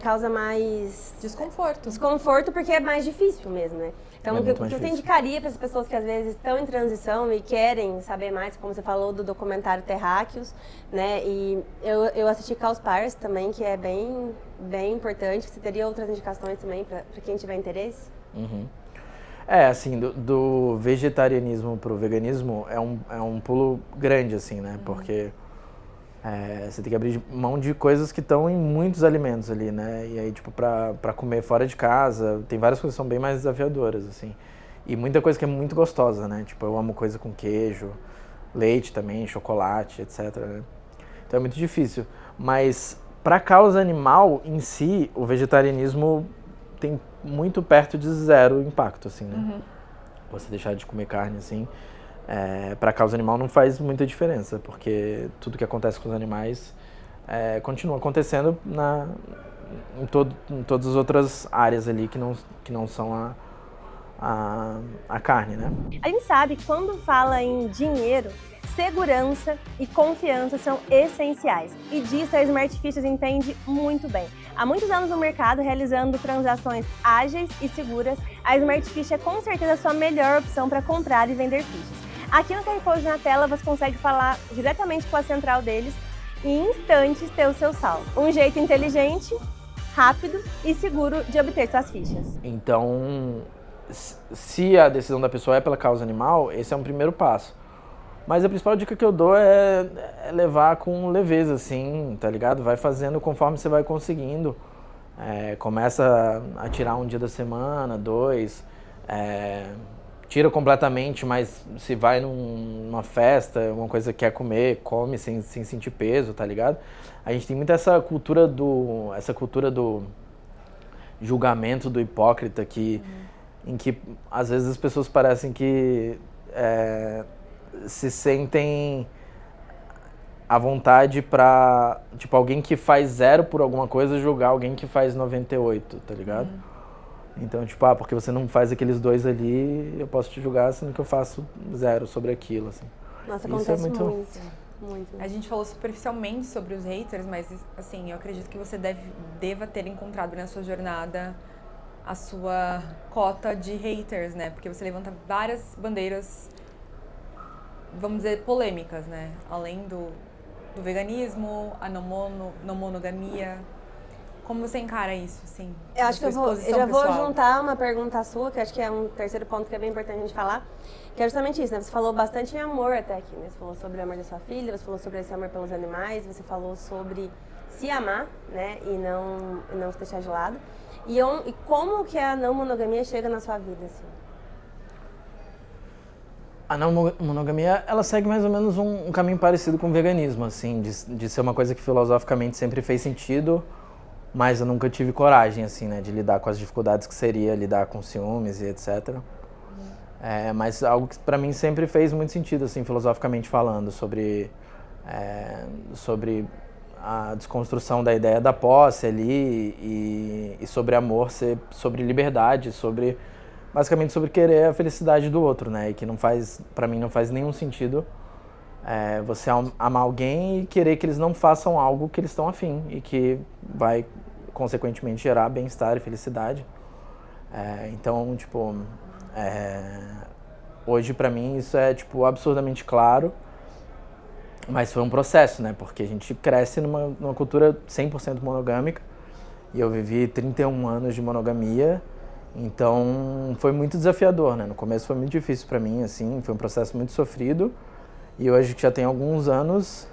causa mais desconforto porque é mais difícil mesmo, né? Então, o que eu indicaria para as pessoas que às vezes estão em transição e querem saber mais, como você falou do documentário Terráqueos, né? E eu assisti Caos Pars também, que é bem, bem importante. Você teria outras indicações também para quem tiver interesse? Assim, do vegetarianismo pro veganismo é um pulo grande, assim, né? Porque você tem que abrir mão de coisas que estão em muitos alimentos ali, né? E aí, tipo, pra comer fora de casa, tem várias coisas que são bem mais desafiadoras, assim. E muita coisa que é muito gostosa, né? Tipo, eu amo coisa com queijo, leite também, chocolate, etc, né? Então é muito difícil. Mas pra causa animal em si, o vegetarianismo tem muito perto de zero impacto, assim, né? Você deixar de comer carne, assim, para a causa animal não faz muita diferença, porque tudo que acontece com os animais continua acontecendo em todas as outras áreas ali que não são a carne, né? A gente sabe que quando fala em dinheiro, segurança e confiança são essenciais. E disso a Smart Fichas entende muito bem. Há muitos anos no mercado, realizando transações ágeis e seguras, a Smart Ficha é com certeza a sua melhor opção para comprar e vender fichas. Aqui no QR Code na tela você consegue falar diretamente com a central deles e em instantes ter o seu saldo. Um jeito inteligente, rápido e seguro de obter suas fichas. Então, se a decisão da pessoa é pela causa animal, esse é um primeiro passo. Mas a principal dica que eu dou é levar com leveza, assim, tá ligado? Vai fazendo conforme você vai conseguindo. Começa a tirar um dia da semana, 2. Tira completamente, mas se vai numa festa, uma coisa que quer comer, come sem sentir peso, tá ligado? A gente tem muito essa cultura do julgamento do hipócrita em que às vezes as pessoas parecem que se sentem à vontade pra, tipo, alguém que faz 0 por alguma coisa julgar alguém que faz 98, tá ligado? Então, tipo, porque você não faz aqueles 2 ali, eu posso te julgar sendo que eu faço 0 sobre aquilo, assim. Nossa, acontece muito. A gente falou superficialmente sobre os haters, mas, assim, eu acredito que você deva ter encontrado na sua jornada a sua cota de haters, né? Porque você levanta várias bandeiras, vamos dizer, polêmicas, né? Além do veganismo, a não monogamia. Como você encara isso, assim? Eu acho que eu já vou juntar uma pergunta sua, que acho que é um terceiro ponto que é bem importante a gente falar, que é justamente isso, né? Você falou bastante em amor até aqui, né? Você falou sobre o amor da sua filha, você falou sobre esse amor pelos animais, você falou sobre se amar, né? E não se deixar de lado. E como que a não monogamia chega na sua vida, assim? A não monogamia, ela segue mais ou menos um caminho parecido com o veganismo, assim, de ser uma coisa que filosoficamente sempre fez sentido, mas eu nunca tive coragem, assim, né, de lidar com as dificuldades que seria lidar com ciúmes e etc. Mas algo que pra mim sempre fez muito sentido, assim, filosoficamente falando, sobre a desconstrução da ideia da posse ali e sobre amor ser sobre liberdade, basicamente sobre querer a felicidade do outro, né, e que pra mim não faz nenhum sentido você amar alguém e querer que eles não façam algo que eles estão afim e que vai, consequentemente, gerar bem-estar e felicidade. Então, tipo, hoje pra mim isso é, tipo, absurdamente claro, mas foi um processo, né, porque a gente cresce numa cultura 100% monogâmica e eu vivi 31 anos de monogamia, então foi muito desafiador, né, no começo foi muito difícil pra mim, assim, foi um processo muito sofrido. E hoje, que já tem alguns anos,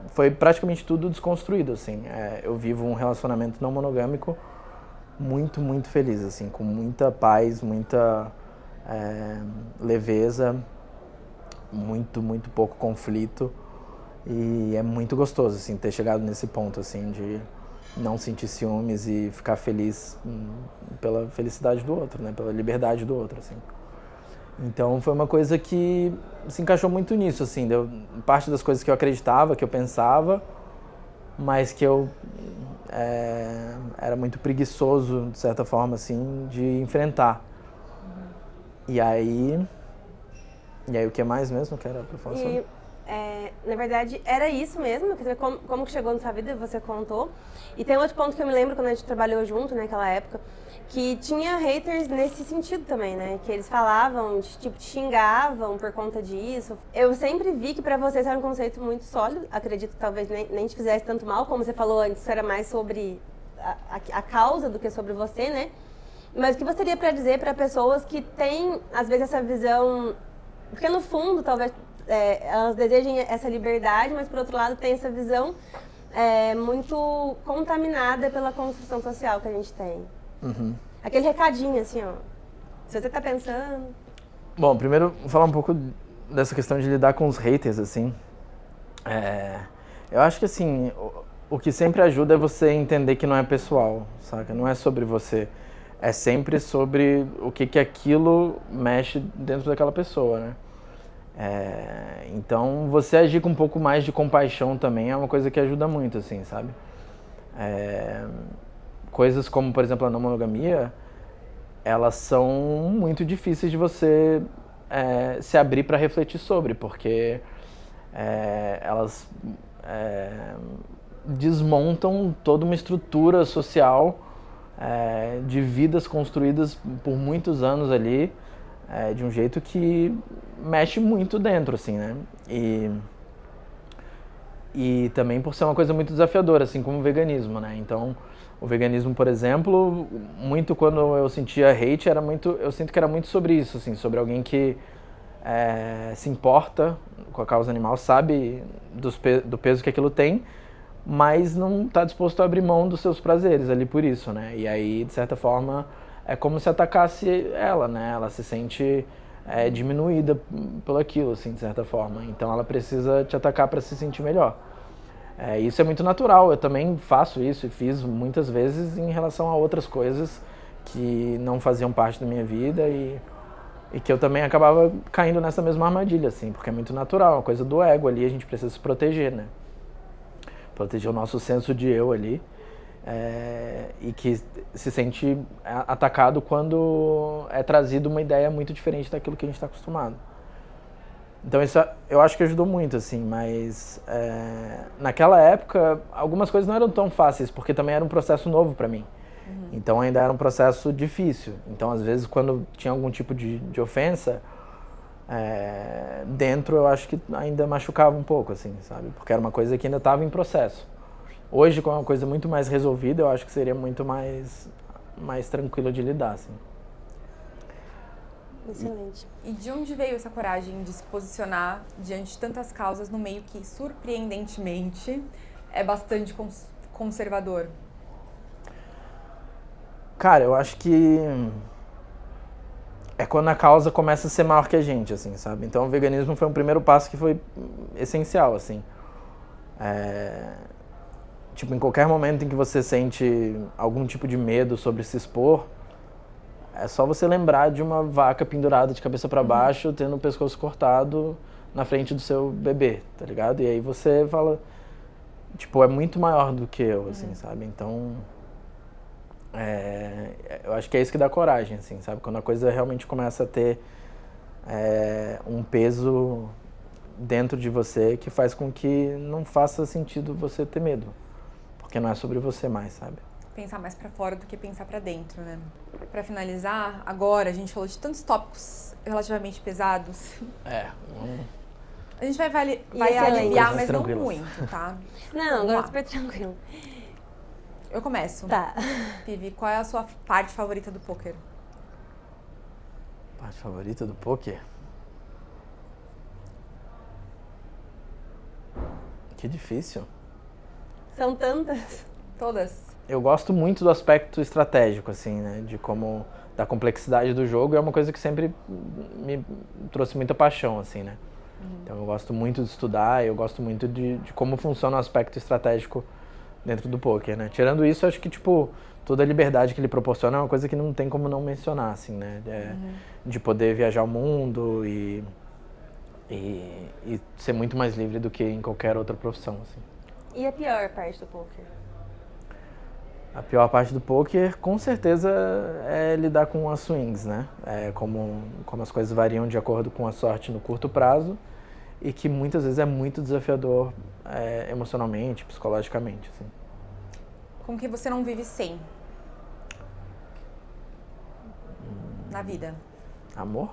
foi praticamente tudo desconstruído, assim. Eu vivo um relacionamento não monogâmico muito, muito feliz, assim, com muita paz, muita leveza, muito, muito pouco conflito. E é muito gostoso, assim, ter chegado nesse ponto, assim, de não sentir ciúmes e ficar feliz pela felicidade do outro, né, pela liberdade do outro, assim. Então foi uma coisa que se encaixou muito nisso, assim, parte das coisas que eu acreditava, que eu pensava, mas que eu era muito preguiçoso, de certa forma, assim, de enfrentar. E aí o que mais mesmo que era pra falar sobre? Na verdade, era isso mesmo, como que chegou na sua vida, você contou. E tem outro ponto que eu me lembro quando a gente trabalhou junto naquela época, que tinha haters nesse sentido também, né? Que eles falavam, tipo, te xingavam por conta disso. Eu sempre vi que pra vocês era um conceito muito sólido, acredito que talvez nem te fizesse tanto mal, como você falou antes, isso era mais sobre a causa do que sobre você, né? Mas o que você teria pra dizer pra pessoas que têm, às vezes, essa visão... Porque no fundo, talvez... elas desejam essa liberdade, mas por outro lado tem essa visão muito contaminada pela construção social que a gente tem. Aquele recadinho, assim, ó. Se você tá pensando... Bom, primeiro, falar um pouco dessa questão de lidar com os haters, assim. Eu acho que, assim, o que sempre ajuda é você entender que não é pessoal, saca? Não é sobre você. É sempre sobre o que aquilo mexe dentro daquela pessoa, né? Então, você agir com um pouco mais de compaixão também é uma coisa que ajuda muito, assim, sabe? Coisas como, por exemplo, a não monogamia, elas são muito difíceis de você se abrir para refletir sobre, porque elas desmontam toda uma estrutura social de vidas construídas por muitos anos ali, de um jeito que mexe muito dentro, assim, né? E também por ser uma coisa muito desafiadora, assim como o veganismo, né? Então, o veganismo, por exemplo, muito quando eu sentia hate, eu sinto que era muito sobre isso, assim, sobre alguém que se importa com a causa animal, sabe do peso que aquilo tem, mas não está disposto a abrir mão dos seus prazeres ali por isso, né? E aí, de certa forma, é como se atacasse ela, né? Ela se sente diminuída por aquilo, assim, de certa forma. Então ela precisa te atacar para se sentir melhor. Isso é muito natural, eu também faço isso e fiz muitas vezes em relação a outras coisas que não faziam parte da minha vida e que eu também acabava caindo nessa mesma armadilha, assim, porque é muito natural, uma coisa do ego ali, a gente precisa se proteger, né? Proteger o nosso senso de eu ali, e que se sente atacado quando é trazido uma ideia muito diferente daquilo que a gente está acostumado. Então isso eu acho que ajudou muito, assim, mas naquela época algumas coisas não eram tão fáceis, porque também era um processo novo para mim. Então ainda era um processo difícil. Então às vezes quando tinha algum tipo de ofensa, dentro eu acho que ainda machucava um pouco, assim, sabe? Porque era uma coisa que ainda estava em processo. Hoje, com uma coisa muito mais resolvida, eu acho que seria muito mais tranquilo de lidar, assim. Excelente. E de onde veio essa coragem de se posicionar diante de tantas causas no meio que, surpreendentemente, é bastante conservador? Cara, eu acho que é quando a causa começa a ser maior que a gente, assim, sabe? Então o veganismo foi um primeiro passo que foi essencial, assim. Tipo, em qualquer momento em que você sente algum tipo de medo sobre se expor, é só você lembrar de uma vaca pendurada de cabeça para baixo, tendo o pescoço cortado na frente do seu bebê, tá ligado? E aí você fala, tipo, é muito maior do que eu, assim, sabe? Então, eu acho que é isso que dá coragem, assim, sabe? Quando a coisa realmente começa a ter um peso dentro de você que faz com que não faça sentido você ter medo. Porque não é sobre você mais, sabe? Pensar mais pra fora do que pensar pra dentro, né? Pra finalizar, agora a gente falou de tantos tópicos relativamente pesados. A gente vai aliviar, mas não muito, tá? Não, agora é super tranquilo. Eu começo. Tá. Pivi, qual é a sua parte favorita do poker? Parte favorita do poker? Que difícil. São tantas. Todas? Eu gosto muito do aspecto estratégico, assim, né? Da complexidade do jogo. É uma coisa que sempre me trouxe muita paixão, assim, né? Então eu gosto muito de estudar, eu gosto muito de como funciona o aspecto estratégico dentro do poker, né? Tirando isso, acho que, tipo, toda a liberdade que ele proporciona é uma coisa que não tem como não mencionar, assim, né? De poder viajar o mundo e ser muito mais livre do que em qualquer outra profissão, assim. E a pior parte do poker? A pior parte do poker, com certeza, é lidar com as swings, né? Como as coisas variam de acordo com a sorte no curto prazo e que muitas vezes é muito desafiador emocionalmente, psicologicamente, assim. Com que você não vive sem? Na vida. Amor?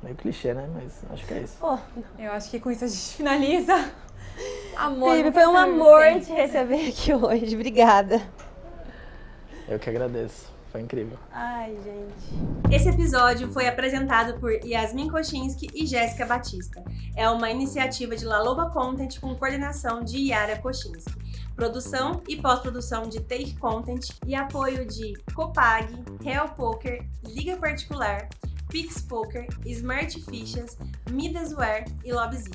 Meio clichê, né? Mas acho que é isso. Oh, eu acho que com isso a gente finaliza. Amor, Pivi, foi um amor te receber aqui hoje. Obrigada. Eu que agradeço. Foi incrível. Ai, gente. Esse episódio foi apresentado por Yasmin Kochinski e Jéssica Batista. É uma iniciativa de La Loba Content com coordenação de Yara Kochinski. Produção e pós-produção de Take Content e apoio de Copag, Real Poker, Liga Particular, Pix Poker, Smart Fichas, Midasware e Lobzy.